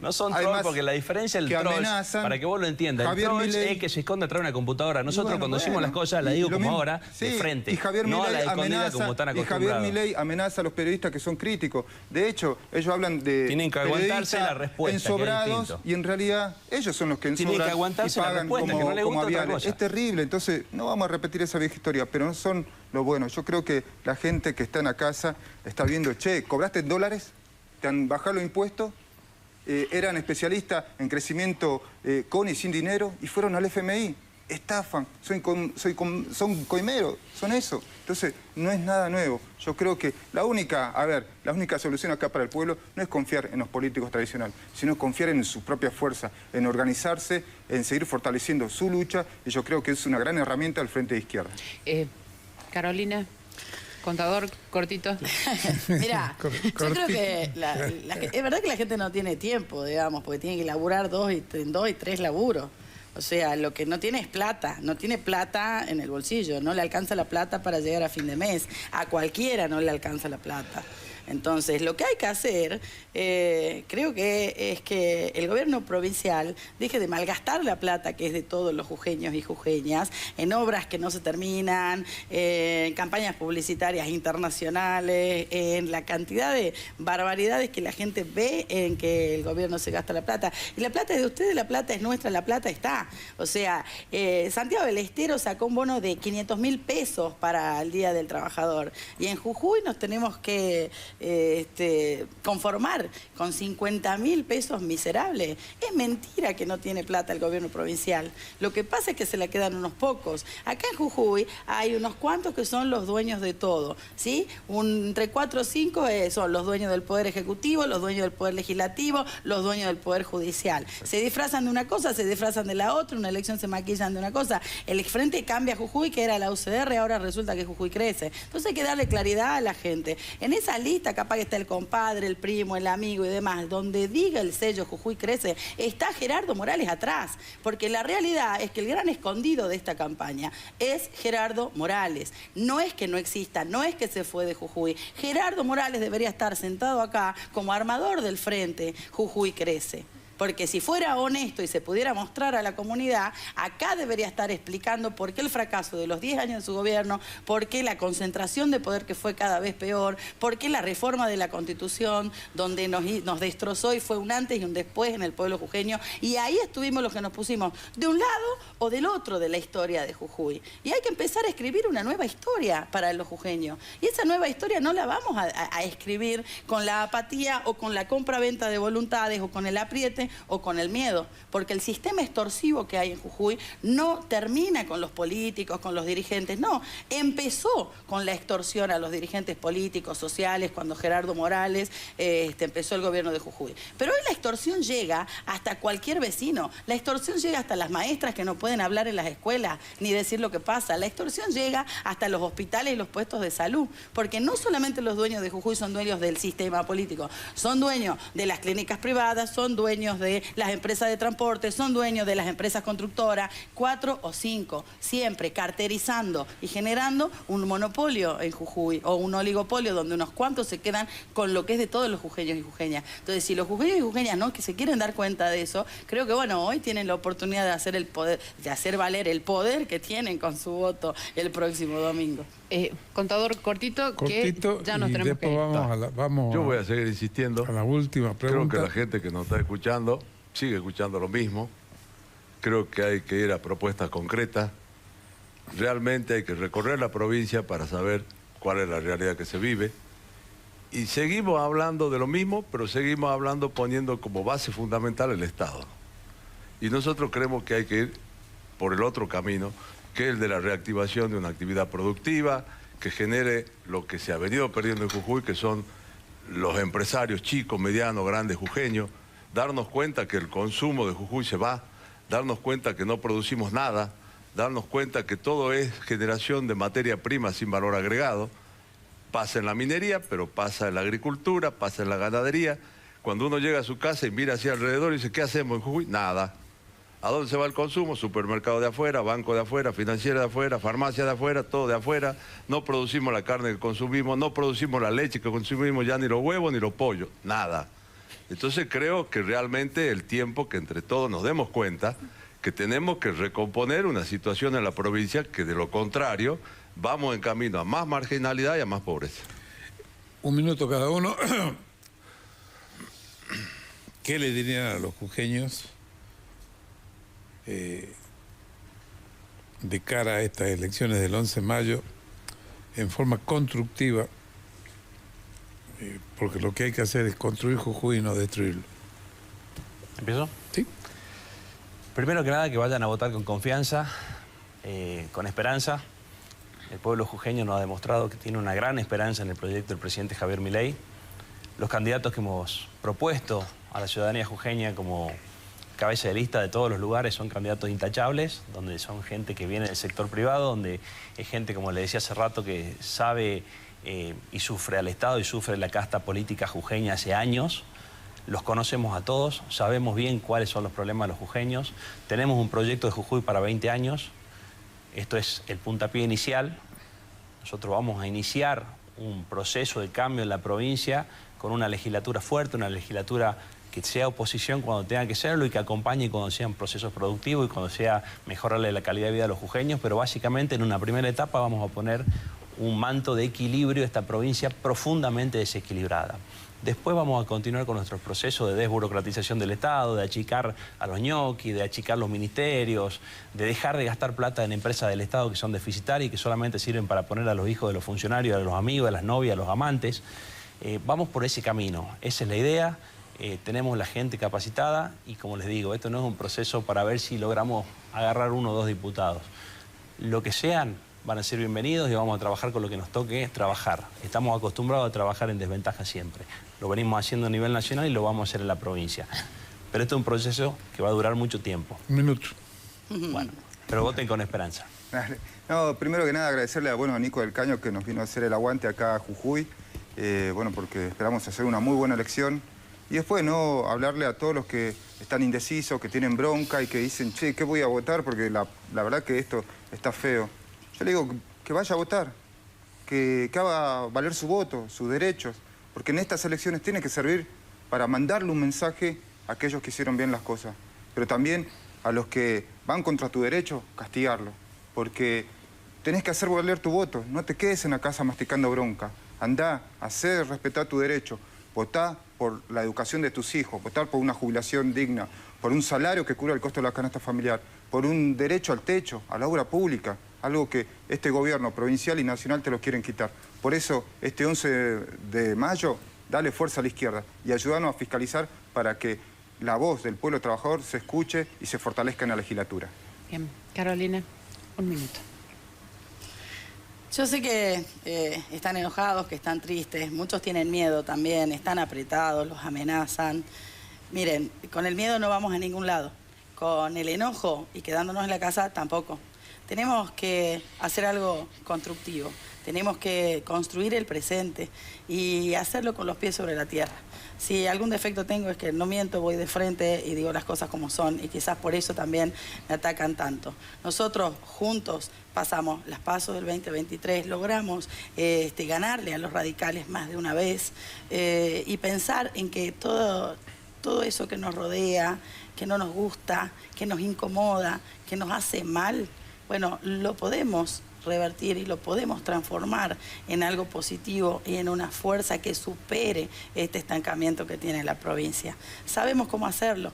no son trolls, porque la diferencia del troll, para que vos lo entiendas, el troll es que se esconde atrás de una computadora. Nosotros cuando decimos las cosas, las digo como ahora, de frente. Y Javier no a la Milei escondida como están acostumbrados. Javier Milei amenaza a los periodistas que son críticos. De hecho, ellos hablan de... Tienen que aguantarse la respuesta, ensobrados, y en realidad ellos son los que ensobran. Tienen que aguantarse y pagan la respuesta, como, que no les gusta otra cosa. Es terrible, entonces no vamos a repetir esa vieja historia, pero no son lo bueno. Yo creo que la gente que está en la casa está viendo, che, ¿cobraste en dólares? ¿Te han bajado los impuestos? Eran especialistas en crecimiento con y sin dinero y fueron al FMI. Estafan, son coimeros, son eso. Entonces, no es nada nuevo. Yo creo que la única solución acá para el pueblo no es confiar en los políticos tradicionales, sino confiar en su propia fuerza, en organizarse, en seguir fortaleciendo su lucha, y yo creo que es una gran herramienta del Frente de Izquierda. Carolina, contador, cortito. Mira, yo creo que es verdad que la gente no tiene tiempo, digamos, porque tiene que laburar dos y tres laburos. O sea, lo que no tiene es plata, no tiene plata en el bolsillo, no le alcanza la plata para llegar a fin de mes. A cualquiera no le alcanza la plata. Entonces, lo que hay que hacer, creo que es que el gobierno provincial deje de malgastar la plata que es de todos los jujeños y jujeñas en obras que no se terminan, en campañas publicitarias internacionales, en la cantidad de barbaridades que la gente ve en que el gobierno se gasta la plata. Y la plata es de ustedes, la plata es nuestra, la plata está. O sea, Santiago del Estero sacó un bono de 500.000 pesos para el Día del Trabajador. Y en Jujuy nos tenemos que conformar con 50.000 pesos miserables. Es mentira que no tiene plata el gobierno provincial. Lo que pasa es que se le quedan unos pocos. Acá en Jujuy hay unos cuantos que son los dueños de todo, ¿sí? Entre 4 o 5 son los dueños del Poder Ejecutivo, los dueños del Poder Legislativo, los dueños del Poder Judicial. Se disfrazan de una cosa, se disfrazan de la otra, una elección se maquillan de una cosa. El Frente Cambia Jujuy, que era la UCR, ahora resulta que Jujuy crece. Entonces hay que darle claridad a la gente. En esa lista capaz que está el compadre, el primo, el amigo y demás. Donde diga el sello Jujuy crece, está Gerardo Morales atrás. Porque la realidad es que el gran escondido de esta campaña es Gerardo Morales. No es que no exista, no es que se fue de Jujuy. Gerardo Morales debería estar sentado acá como armador del Frente Jujuy crece. Porque si fuera honesto y se pudiera mostrar a la comunidad, acá debería estar explicando por qué el fracaso de los 10 años de su gobierno, por qué la concentración de poder que fue cada vez peor, por qué la reforma de la Constitución, donde nos destrozó y fue un antes y un después en el pueblo jujeño. Y ahí estuvimos los que nos pusimos de un lado o del otro de la historia de Jujuy. Y hay que empezar a escribir una nueva historia para los jujeños. Y esa nueva historia no la vamos a escribir con la apatía o con la compra-venta de voluntades o con el apriete o con el miedo, porque el sistema extorsivo que hay en Jujuy no termina con los políticos, con los dirigentes, no, empezó con la extorsión a los dirigentes políticos, sociales, cuando Gerardo Morales empezó el gobierno de Jujuy. Pero hoy la extorsión llega hasta cualquier vecino, la extorsión llega hasta las maestras que no pueden hablar en las escuelas ni decir lo que pasa, la extorsión llega hasta los hospitales y los puestos de salud, porque no solamente los dueños de Jujuy son dueños del sistema político, son dueños de las clínicas privadas, son dueños de las empresas de transporte, son dueños de las empresas constructoras, 4 o 5, siempre carterizando y generando un monopolio en Jujuy o un oligopolio donde unos cuantos se quedan con lo que es de todos los jujeños y jujeñas. Entonces, si los jujeños y jujeñas no que se quieren dar cuenta de eso, creo que bueno, hoy tienen la oportunidad de hacer el poder, de hacer valer el poder que tienen con su voto el próximo domingo. Contador, cortito, que ya nos tenemos que ir. Yo voy a seguir insistiendo. A la última pregunta. Creo que la gente que nos está escuchando sigue escuchando lo mismo. Creo que hay que ir a propuestas concretas. Realmente hay que recorrer la provincia para saber cuál es la realidad que se vive. Y seguimos hablando de lo mismo, pero seguimos hablando poniendo como base fundamental el Estado. Y nosotros creemos que hay que ir por el otro camino, que es el de la reactivación de una actividad productiva que genere lo que se ha venido perdiendo en Jujuy, que son los empresarios chicos, medianos, grandes jujeños, darnos cuenta que el consumo de Jujuy se va, darnos cuenta que no producimos nada, darnos cuenta que todo es generación de materia prima sin valor agregado, pasa en la minería, pero pasa en la agricultura, pasa en la ganadería. Cuando uno llega a su casa y mira hacia alrededor y dice, ¿qué hacemos en Jujuy? Nada. ¿A dónde se va el consumo? Supermercado de afuera, banco de afuera, financiera de afuera, farmacia de afuera, todo de afuera. No producimos la carne que consumimos, no producimos la leche que consumimos, ya ni los huevos ni los pollos, nada. Entonces creo que realmente el tiempo que entre todos nos demos cuenta que tenemos que recomponer una situación en la provincia que de lo contrario vamos en camino a más marginalidad y a más pobreza. Un minuto cada uno. ¿Qué le dirían a los jujeños de cara a estas elecciones del 11 de mayo en forma constructiva? Porque lo que hay que hacer es construir Jujuy y no destruirlo. ¿Empiezo? Sí. Primero que nada, que vayan a votar con confianza, con esperanza. El pueblo jujeño nos ha demostrado que tiene una gran esperanza en el proyecto del presidente Javier Milei. Los candidatos que hemos propuesto a la ciudadanía jujeña como cabeza de lista de todos los lugares son candidatos intachables, donde son gente que viene del sector privado, donde es gente, como le decía hace rato, que sabe y sufre al Estado y sufre la casta política jujeña hace años. Los conocemos a todos, sabemos bien cuáles son los problemas de los jujeños. Tenemos un proyecto de Jujuy para 20 años. Esto es el puntapié inicial. Nosotros vamos a iniciar un proceso de cambio en la provincia con una legislatura fuerte, una legislatura que sea oposición cuando tenga que serlo y que acompañe cuando sean procesos productivos y cuando sea mejorarle la calidad de vida a los jujeños, pero básicamente en una primera etapa vamos a poner un manto de equilibrio a esta provincia profundamente desequilibrada. Después vamos a continuar con nuestro proceso de desburocratización del Estado, de achicar a los ñoquis, de achicar los ministerios, de dejar de gastar plata en empresas del Estado que son deficitarias y que solamente sirven para poner a los hijos de los funcionarios, a los amigos, a las novias, a los amantes. Vamos por ese camino, esa es la idea. Tenemos la gente capacitada y, como les digo, esto no es un proceso para ver si logramos agarrar 1 o 2 diputados. Lo que sean van a ser bienvenidos y vamos a trabajar con lo que nos toque trabajar. Estamos acostumbrados a trabajar en desventaja siempre. Lo venimos haciendo a nivel nacional y lo vamos a hacer en la provincia. Pero esto es un proceso que va a durar mucho tiempo. 1 minuto. Bueno, pero voten con esperanza. No, primero que nada agradecerle a Nico del Caño que nos vino a hacer el aguante acá a Jujuy. Porque esperamos hacer una muy buena elección. Y después, ¿no?, hablarle a todos los que están indecisos, que tienen bronca y que dicen, che, ¿qué voy a votar? Porque la verdad que esto está feo. Yo le digo que vaya a votar, que haga valer su voto, sus derechos, porque en estas elecciones tiene que servir para mandarle un mensaje a aquellos que hicieron bien las cosas, pero también a los que van contra tu derecho, castigarlo, porque tenés que hacer valer tu voto, no te quedes en la casa masticando bronca, andá, hacer respetar tu derecho, votá por la educación de tus hijos, votar por una jubilación digna, por un salario que cubra el costo de la canasta familiar, por un derecho al techo, a la obra pública, algo que este gobierno provincial y nacional te lo quieren quitar. Por eso, este 11 de mayo, dale fuerza a la izquierda y ayúdanos a fiscalizar para que la voz del pueblo trabajador se escuche y se fortalezca en la legislatura. Bien, Carolina, 1 minuto. Yo sé que están enojados, que están tristes, muchos tienen miedo también, están apretados, los amenazan. Miren, con el miedo no vamos a ningún lado, con el enojo y quedándonos en la casa tampoco. Tenemos que hacer algo constructivo, tenemos que construir el presente y hacerlo con los pies sobre la tierra. Si algún defecto tengo es que no miento, voy de frente y digo las cosas como son y quizás por eso también me atacan tanto. Nosotros juntos pasamos las PASO del 2023, logramos ganarle a los radicales más de una vez y pensar en que todo eso que nos rodea, que no nos gusta, que nos incomoda, que nos hace mal, bueno, lo podemos revertir y lo podemos transformar en algo positivo y en una fuerza que supere este estancamiento que tiene la provincia. Sabemos cómo hacerlo.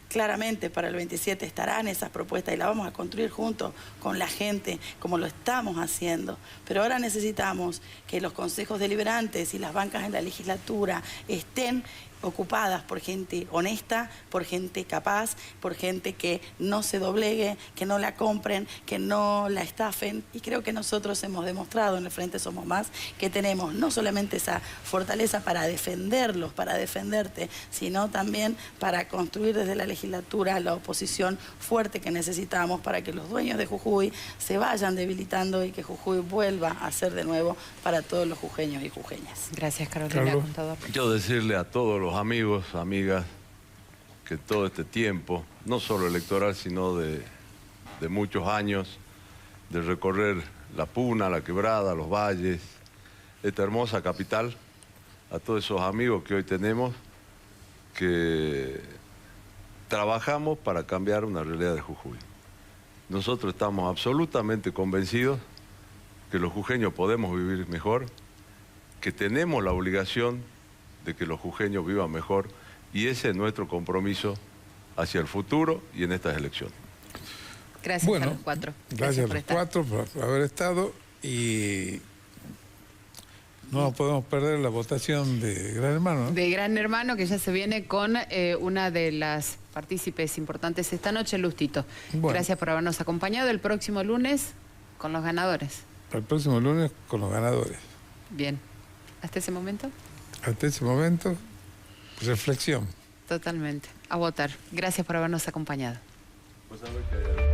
Claramente para el 27 estarán esas propuestas y las vamos a construir juntos con la gente, como lo estamos haciendo. Pero ahora necesitamos que los consejos deliberantes y las bancas en la legislatura estén ocupadas por gente honesta, por gente capaz, por gente que no se doblegue, que no la compren, que no la estafen. Y creo que nosotros hemos demostrado en el Frente Somos Más que tenemos no solamente esa fortaleza para defenderlos, para defenderte, sino también para construir desde la legislatura la oposición fuerte que necesitamos para que los dueños de Jujuy se vayan debilitando y que Jujuy vuelva a ser de nuevo para todos los jujeños y jujeñas. Gracias, Carolina, contador. Yo decirle a todos los amigos, amigas, que todo este tiempo, no solo electoral, sino de muchos años, de recorrer la Puna, la Quebrada, los valles, esta hermosa capital, a todos esos amigos que hoy tenemos, que trabajamos para cambiar una realidad de Jujuy. Nosotros estamos absolutamente convencidos que los jujeños podemos vivir mejor, que tenemos la obligación de que los jujeños vivan mejor y ese es nuestro compromiso hacia el futuro y en estas elecciones. Gracias a los 4. Gracias a los 4 por haber estado y no podemos perder la votación de Gran Hermano, ¿no? De Gran Hermano, que ya se viene con una de las partícipes importantes esta noche, Lustito. Bueno. Gracias por habernos acompañado. El próximo lunes con los ganadores. El próximo lunes con los ganadores. Bien. ¿Hasta ese momento? Hasta ese momento, reflexión. Totalmente. A votar. Gracias por habernos acompañado. Pues a ver que...